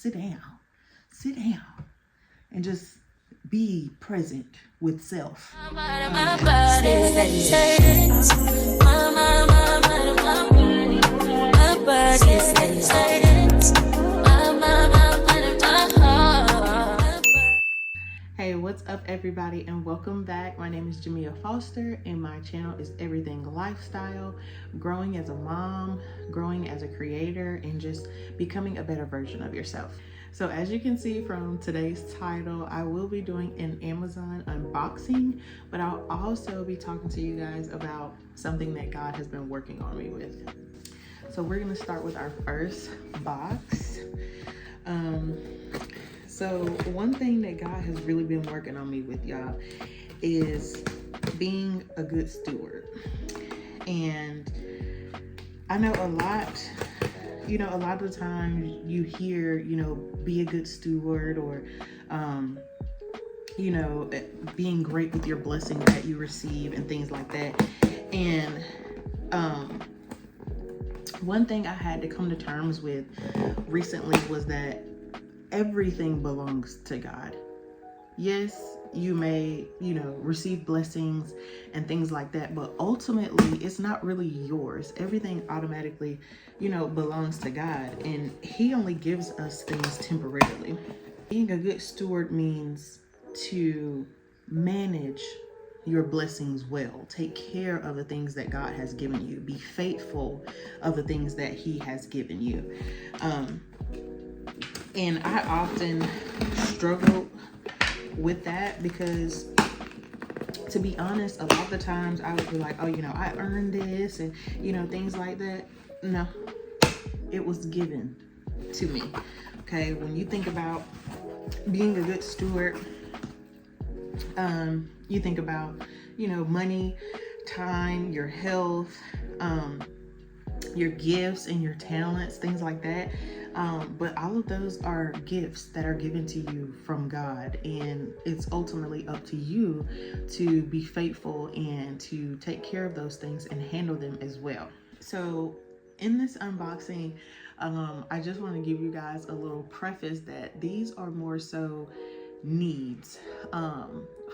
sit down and just be present with self. Hey, what's up everybody, and welcome back. My name is Jamia Foster and my channel is Everything Lifestyle, growing as a mom, growing as a creator, and just becoming a better version of yourself. So as you can see from today's title, I will be doing an Amazon unboxing, but I'll also be talking to you guys about something that God has been working on me with. So we're gonna start with our first box. So one thing that God has really been working on me with, y'all, is being a good steward. And I know a lot of the time you hear, be a good steward, or, being great with your blessing that you receive and things like that. And one thing I had to come to terms with recently was that everything belongs to God. Yes, you may, receive blessings and things like that, but ultimately it's not really yours. Everything automatically, belongs to God, and He only gives us things temporarily. Being a good steward means to manage your blessings well. Take care of the things that God has given you. Be faithful of the things that He has given you. And I often struggle with that because, to be honest, a lot of the times I would be like, I earned this, and, things like that. No, it was given to me. Okay, when you think about being a good steward, you think about, money, time, your health, your gifts and your talents, things like that. But all of those are gifts that are given to you from God, and it's ultimately up to you to be faithful and to take care of those things and handle them as well. So in this unboxing, I just want to give you guys a little preface that these are more so needs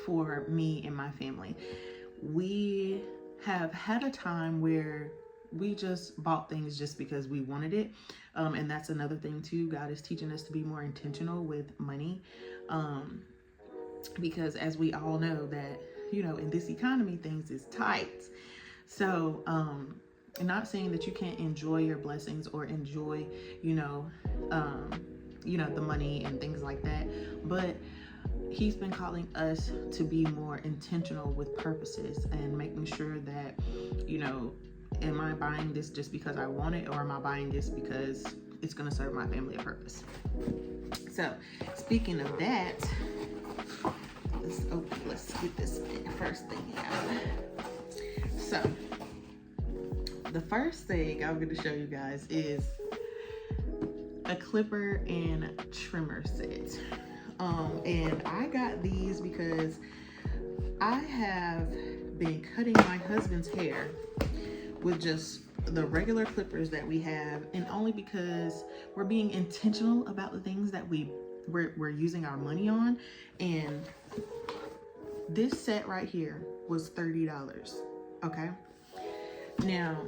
for me and my family. We have had a time where we just bought things just because we wanted it. And that's another thing too. God is teaching us to be more intentional with money. Because as we all know that, in this economy, things is tight. So, not saying that you can't enjoy your blessings or enjoy, the money and things like that, but He's been calling us to be more intentional with purposes and making sure that, am I buying this just because I want it, or am I buying this because it's going to serve my family a purpose? So, speaking of that, let's get this first thing out. So, the first thing I'm going to show you guys is a clipper and trimmer set. And I got these because I have been cutting my husband's hair with just the regular clippers that we have, and only because we're being intentional about the things that we're using our money on. And this set right here was $30. Okay, now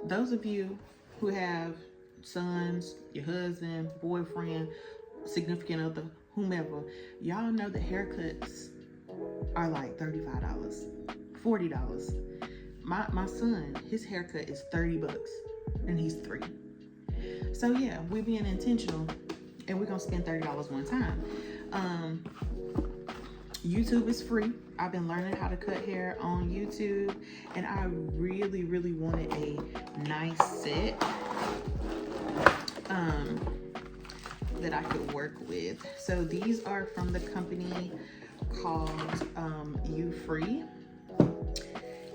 those of you who have sons, your husband, boyfriend, significant other, whomever, y'all know the haircuts are like $35, $40. My son, his haircut is $30 and he's 3. So yeah, we're being intentional and we're gonna spend $30 one time. YouTube is free. I've been learning how to cut hair on YouTube, and I really, really wanted a nice set that I could work with. So these are from the company called Ufree,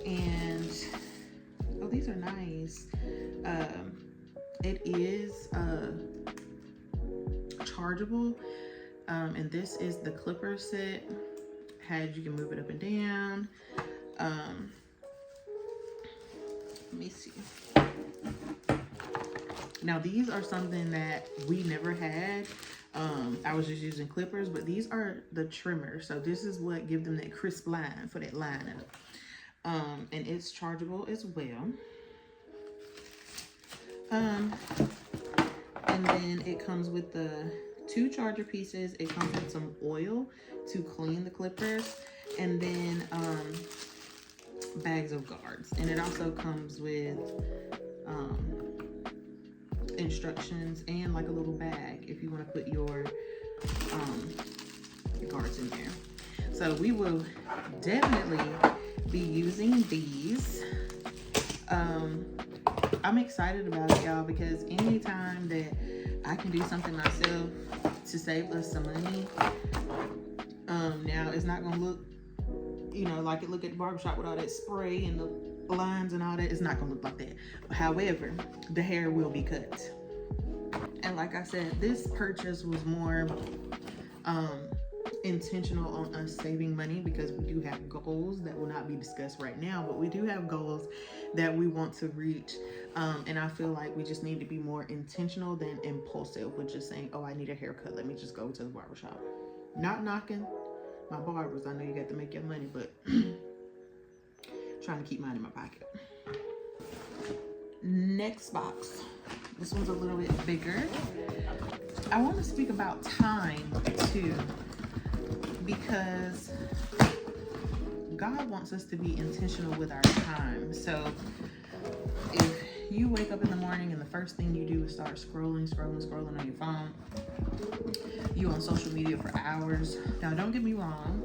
and these are nice. It is chargeable, and this is the clipper set. You can move it up and down. Let me see. Now these are something that we never had. I was just using clippers, but these are the trimmers. So this is what give them that crisp line for that line up. And it's chargeable as well. And then it comes with the 2 charger pieces. It comes with some oil to clean the clippers, and then bags of guards. And it also comes with instructions and like a little bag if you want to put your guards in there. So we will definitely be using these. I'm excited about it, y'all, because anytime that I can do something myself to save us some money, now it's not gonna look, you know, like it look at the barbershop with all that spray and the lines and all that. It's not gonna look like that. However, the hair will be cut. And like I said, this purchase was more intentional on us saving money, because we do have goals that will not be discussed right now, but we do have goals that we want to reach. And I feel like we just need to be more intentional than impulsive with just saying, oh, I need a haircut, let me just go to the barbershop. Not knocking my barbers, I know you got to make your money, but trying to keep mine in my pocket. Next box. This one's a little bit bigger. I want to speak about time too, because God wants us to be intentional with our time. So if you wake up in the morning and the first thing you do is start scrolling on your phone, you on social media for hours. Now, don't get me wrong.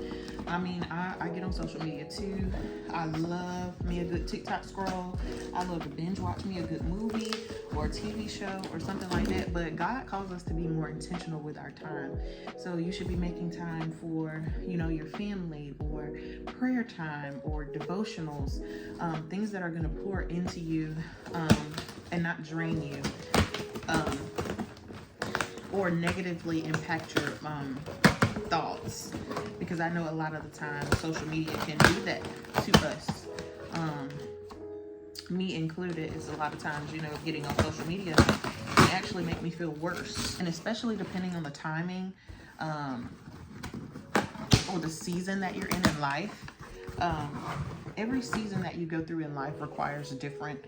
I mean, I get on social media too. I love me a good TikTok scroll. I love to binge watch me a good movie or a TV show or something like that. But God calls us to be more intentional with our time. So you should be making time for, you know, your family, or prayer time, or devotionals, things that are going to pour into you and not drain you, or negatively impact your thoughts, because I know a lot of the time social media can do that to us, me included. It's a lot of times, you know, getting on social media can actually make me feel worse, and especially depending on the timing or the season that you're in life. Every season that you go through in life requires different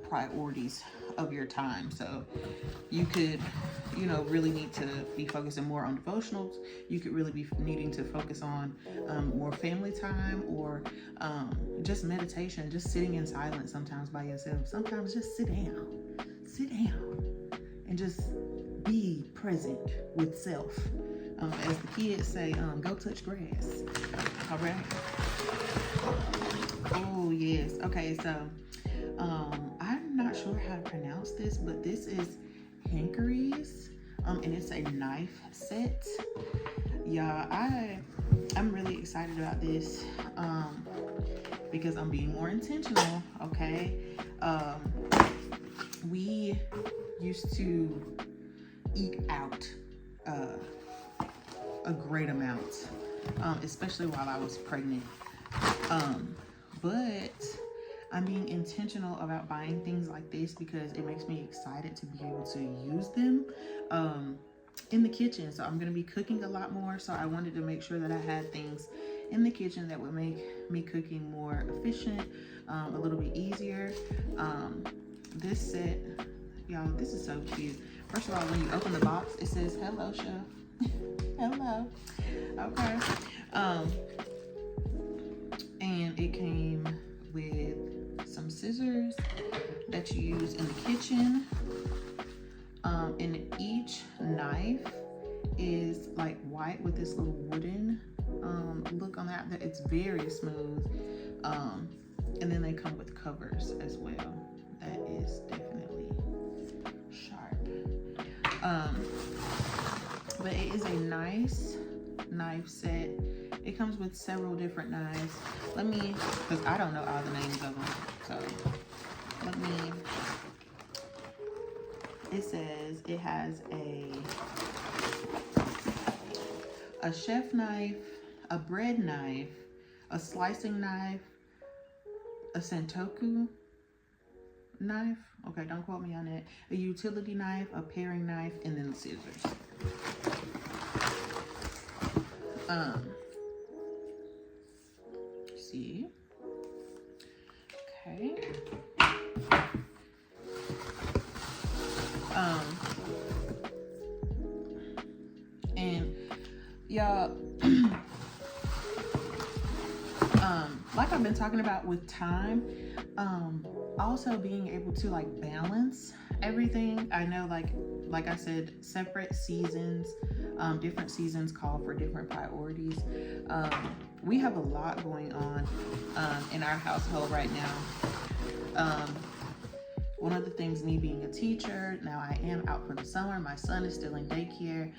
priorities of your time. So you could, you know, really need to be focusing more on devotionals. You could really be needing to focus on more family time, or just meditation, just sitting in silence sometimes by yourself. Sometimes just sit down and just be present with self. As the kids say, go touch grass. All right. Oh yes. Okay, so I'm not sure how to pronounce this, but this is Hankeries, and it's a knife set. Yeah, I'm really excited about this, because I'm being more intentional. Okay, we used to eat out a great amount, especially while I was pregnant, but I'm being intentional about buying things like this because it makes me excited to be able to use them in the kitchen. So I'm going to be cooking a lot more. So I wanted to make sure that I had things in the kitchen that would make me cooking more efficient, a little bit easier. This set, y'all, this is so cute. First of all, when you open the box, it says, hello, chef. Hello. Okay. And it came with some scissors that you use in the kitchen, and each knife is like white with this little wooden look on that. It's very smooth, and then they come with covers as well. That is definitely sharp, but it is a nice knife set. It comes with several different knives. Let me, because I don't know all the names of them. So let me, it says it has a chef knife, a bread knife, a slicing knife, a sentoku knife. Okay, don't quote me on it. A utility knife, a paring knife, and then the scissors. See, okay. And y'all, like I've been talking about with time, also being able to like balance everything. I know, like I said, separate seasons, different seasons call for different priorities. We have a lot going on in our household right now. One of the things, me being a teacher, now I am out for the summer. My son is still in daycare,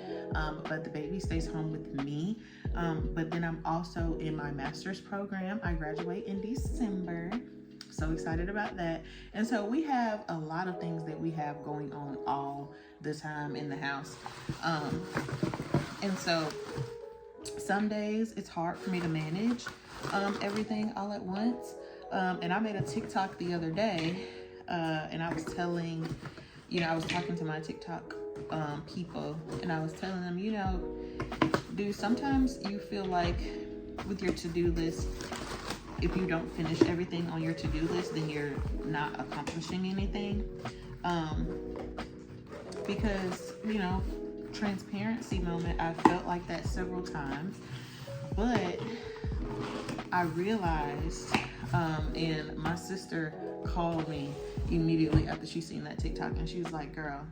but the baby stays home with me. But then I'm also in my master's program. I graduate in December. So excited about that. And so we have a lot of things that we have going on all the time in the house. And so some days it's hard for me to manage everything all at once. And I made a TikTok the other day, and I was telling, I was talking to my TikTok people, and I was telling them, dude, sometimes you feel like with your to-do list, if you don't finish everything on your to-do list, then you're not accomplishing anything. Because, transparency moment, I felt like that several times, but I realized, and my sister called me immediately after she seen that TikTok, and she was like, girl,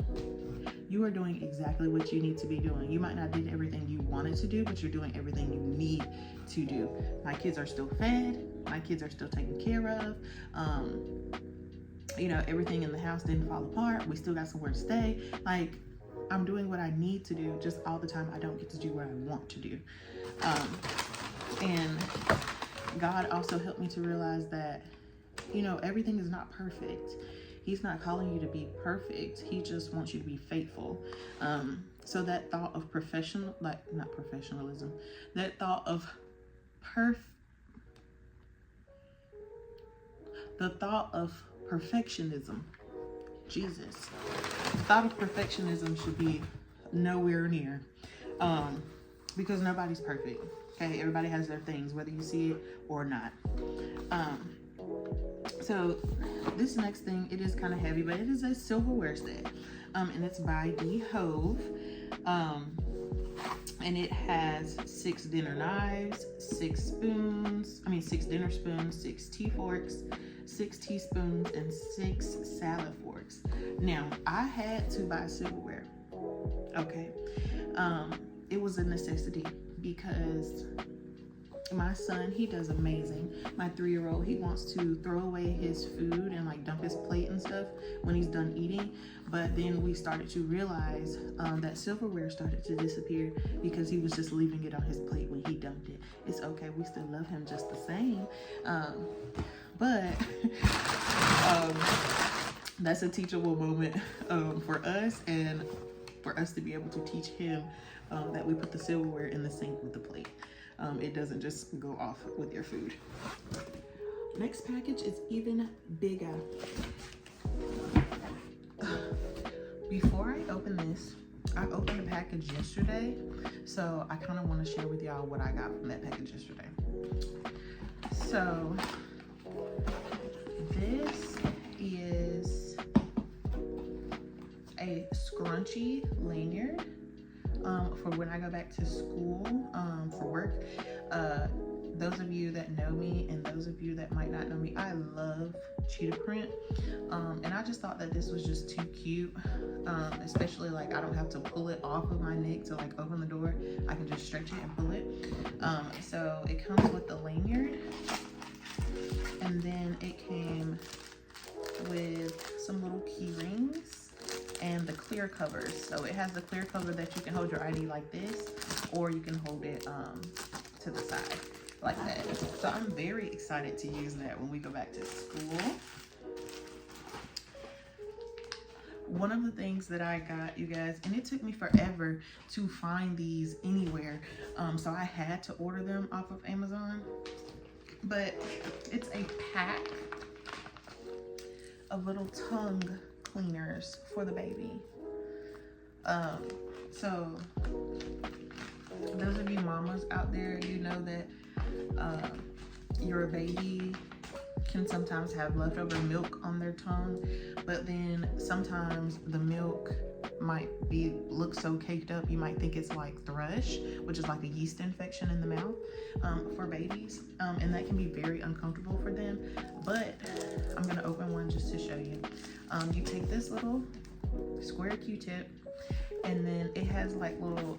you are doing exactly what you need to be doing. You might not did everything you wanted to do, but you're doing everything you need to do. My kids are still fed. My kids are still taken care of. Everything in the house didn't fall apart. We still got somewhere to stay. Like, I'm doing what I need to do. Just all the time I don't get to do what I want to do. And God also helped me to realize that, everything is not perfect. He's not calling you to be perfect. He just wants you to be faithful. So that thought of that thought of the thought of perfectionism, Jesus, the thought of perfectionism should be nowhere near, because nobody's perfect. Okay, everybody has their things, whether you see it or not. So this next thing, it is kind of heavy, but it is a silverware set, and it's by Hove, and it has 6 dinner knives, 6 dinner spoons, 6 tea forks, 6 teaspoons, and 6 salad forks. Now, I had to buy silverware. Okay, it was a necessity because my son, he does amazing. My 3-year-old, he wants to throw away his food and like dump his plate and stuff when he's done eating. But then we started to realize that silverware started to disappear because he was just leaving it on his plate when he dumped it. It's okay, we still love him just the same. But that's a teachable moment for us, and for us to be able to teach him that we put the silverware in the sink with the plate. It doesn't just go off with your food. Next package is even bigger. Before I open this, I opened a package yesterday, so I kind of want to share with y'all what I got from that package yesterday. So this is a scrunchy lanyard for when I go back to school for work. Those of you that know me and those of you that might not know me, I love cheetah print, and I just thought that this was just too cute, especially like I don't have to pull it off of my neck to like open the door. I can just stretch it and pull it. So it comes with the lanyard, and then it came with some little key rings and the clear covers. So it has the clear cover that you can hold your ID like this, or you can hold it to the side like that. So I'm very excited to use that when we go back to school. One of the things that I got, you guys, and it took me forever to find these anywhere, so I had to order them off of Amazon, but it's a pack of little tongue cleaners for the baby. So those of you mamas out there, you know that your baby can sometimes have leftover milk on their tongue, but then sometimes the milk might look so caked up you might think it's like thrush, which is like a yeast infection in the mouth for babies, and that can be very uncomfortable for them. But I'm gonna open one just to show you. You take this little square Q-tip, and then it has like little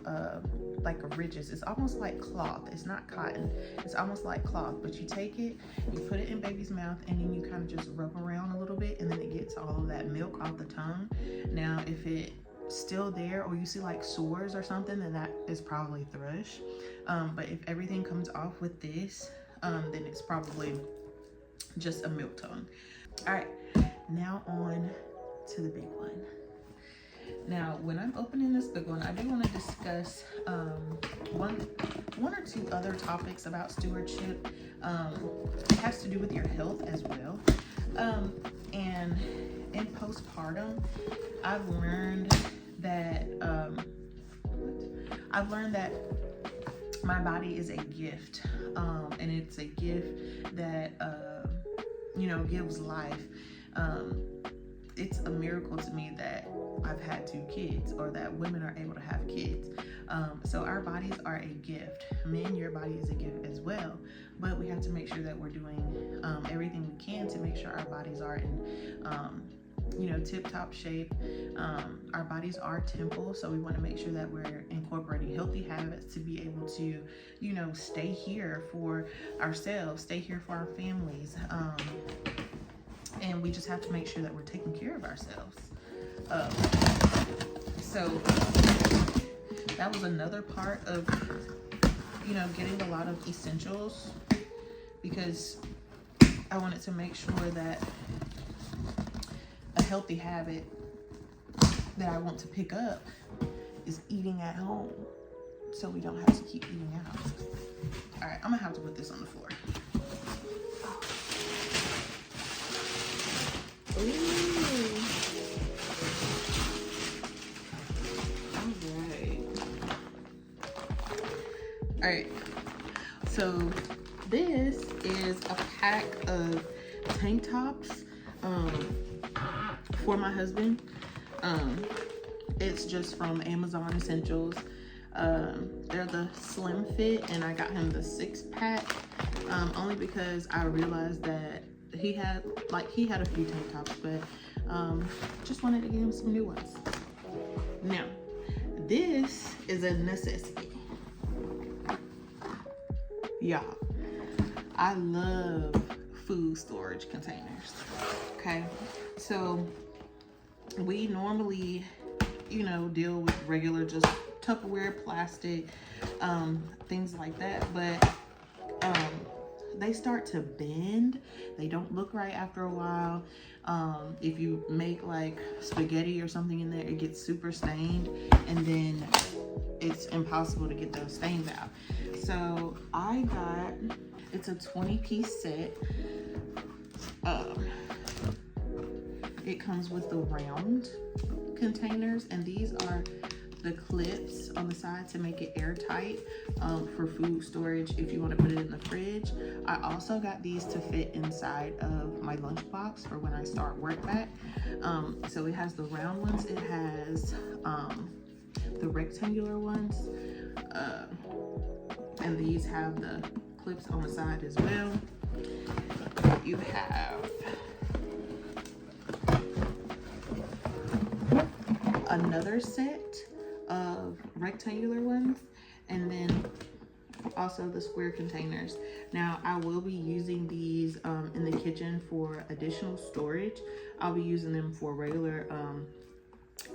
like ridges. It's almost like cloth. It's not cotton, it's almost like cloth, but you take it, you put it in baby's mouth, and then you kind of just rub around a little bit, and then it gets all of that milk off the tongue. Now if it's still there, or you see like sores or something, then that is probably thrush. But if everything comes off with this, then it's probably just a milk tongue. All right, now on to the big one. Now, when I'm opening this big one, I do want to discuss one or two other topics about stewardship. It has to do with your health as well. And in postpartum, I've learned that my body is a gift, and it's a gift that you know, gives life. It's a miracle to me that I've had 2 kids, or that women are able to have kids. So our bodies are a gift. Men, your body is a gift as well, but we have to make sure that we're doing everything we can to make sure our bodies are in you know, tip-top shape. Our bodies are temples, so we want to make sure that we're incorporating healthy habits to be able to, you know, stay here for ourselves, stay here for our families, and we just have to make sure that we're taking care of ourselves. So that was another part of, you know, getting a lot of essentials, because I wanted to make sure that a healthy habit that I want to pick up is eating at home, so we don't have to keep eating out. All right, I'm gonna have to put this on the floor. Ooh. All right, so this is a pack of tank tops for my husband. It's just from Amazon Essentials. They're the slim fit, and I got him the 6-pack only because I realized that he had a few tank tops, but just wanted to get him some new ones. Now, this is a necessity. Y'all, I love food storage containers. Okay, so we normally, you know, deal with regular just Tupperware, plastic, things like that, but they start to bend. They don't look right after a while. If you make like spaghetti or something in there, it gets super stained, and then it's impossible to get those stains out. So it's a 20-piece set. It comes with the round containers, and these are the clips on the side to make it airtight for food storage if you want to put it in the fridge. I also got these to fit inside of my lunchbox for when I start work back. So it has the round ones, it has the rectangular ones, and these have the clips on the side as well. You have another set of rectangular ones, and then also the square containers. Now I will be using these in the kitchen for additional storage. I'll be using them for regular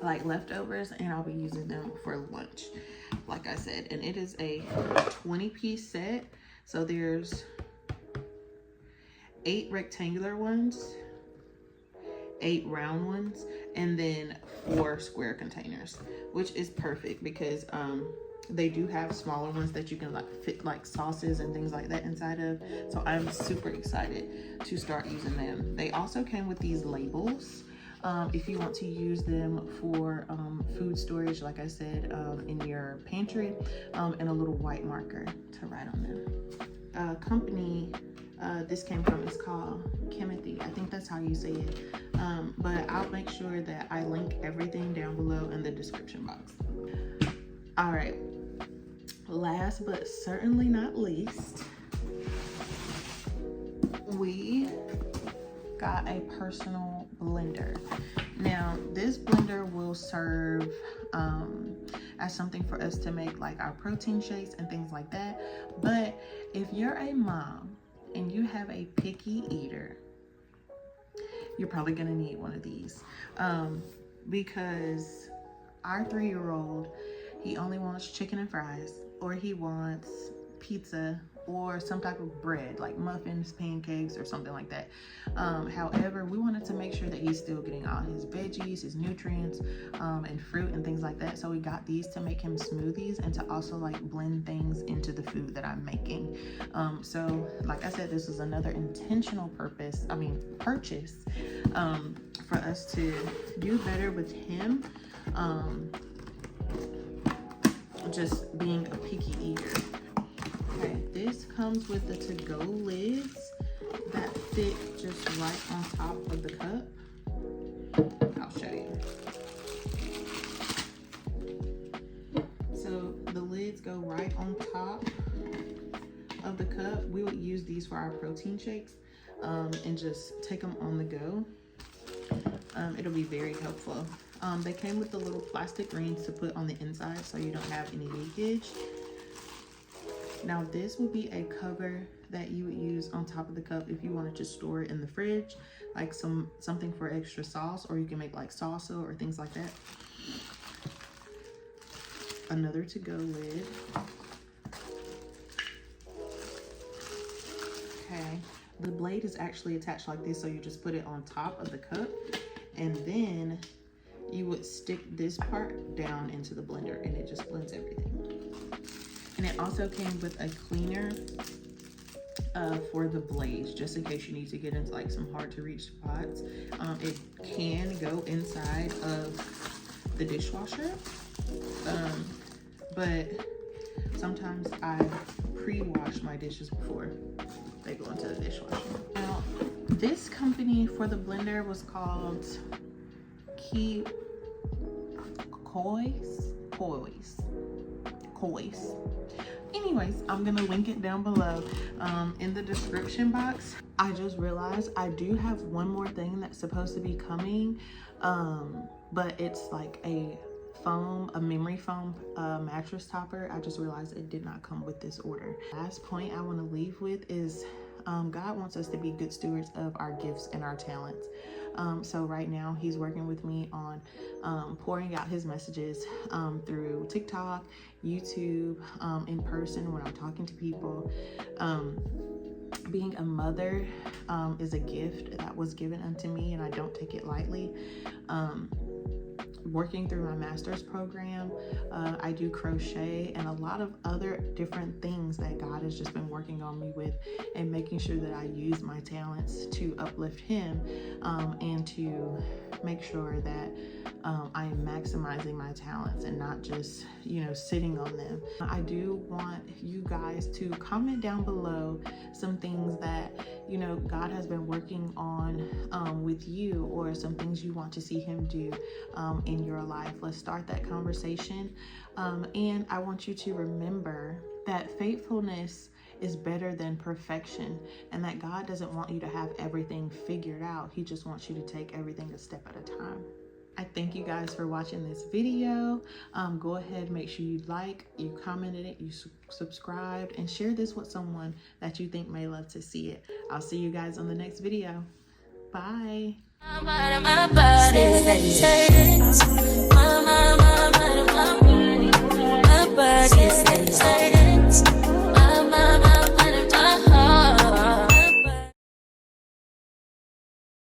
like leftovers, and I'll be using them for lunch, like I said. And it is a 20-piece set, so there's 8 rectangular ones, 8 round ones, and then 4 square containers, which is perfect because they do have smaller ones that you can like fit like sauces and things like that inside of. So I'm super excited to start using them. They also came with these labels if you want to use them for food storage, like I said, in your pantry, and a little white marker to write on them. Company this came from is called Kimothy. I think that's how you say it. But I'll make sure that I link everything down below in the description box. All right, last but certainly not least, we got a personal blender. Now this blender will serve as something for us to make like our protein shakes and things like that. But if you're a mom and you have a picky eater, you're probably gonna need one of these, because our 3-year-old, he only wants chicken and fries, or he wants pizza or some type of bread like muffins, pancakes, or something like that. However, we wanted to make sure that he's still getting all his veggies, his nutrients, and fruit and things like that. So we got these to make him smoothies and to also like blend things into the food that I'm making. So like I said, this is another intentional purchase for us to do better with him, just being a picky eater. Okay, this comes with the to-go lids that fit just right on top of the cup. I'll show you. So the lids go right on top of the cup. We would use these for our protein shakes, and just take them on the go. It'll be very helpful. They came with the little plastic rings to put on the inside so you don't have any leakage. Now this would be a cover that you would use on top of the cup if you wanted to store it in the fridge, like something for extra sauce, or you can make like salsa or things like that. Another to-go lid. Okay, the blade is actually attached like this, so you just put it on top of the cup, and then you would stick this part down into the blender and it just blends everything. And it also came with a cleaner for the blades, just in case you need to get into like some hard to reach spots. It can go inside of the dishwasher, but sometimes I pre-wash my dishes before they go into the dishwasher. Now, this company for the blender was called KOIOS. Anyways, I'm gonna link it down below in the description box. I just realized I do have one more thing that's supposed to be coming, but it's like a memory foam mattress topper. I just realized it did not come with this order. Last point I want to leave with is God wants us to be good stewards of our gifts and our talents. So right now he's working with me on pouring out his messages through TikTok, YouTube, in person when I'm talking to people. Being a mother is a gift that was given unto me, and I don't take it lightly. Working through my master's program, I do crochet and a lot of other different things that God has just been working on me with, and making sure that I use my talents to uplift him, and to make sure that I am maximizing my talents and not just, sitting on them. I do want you guys to comment down below some things that, God has been working on with you, or some things you want to see him do in your life. Let's start that conversation. And I want you to remember that faithfulness is better than perfection, and that God doesn't want you to have everything figured out. He just wants you to take everything a step at a time. I thank you guys for watching this video. Go ahead, make sure you like, you commented it, you subscribed, and share this with someone that you think may love to see it. I'll see you guys on the next video. Bye.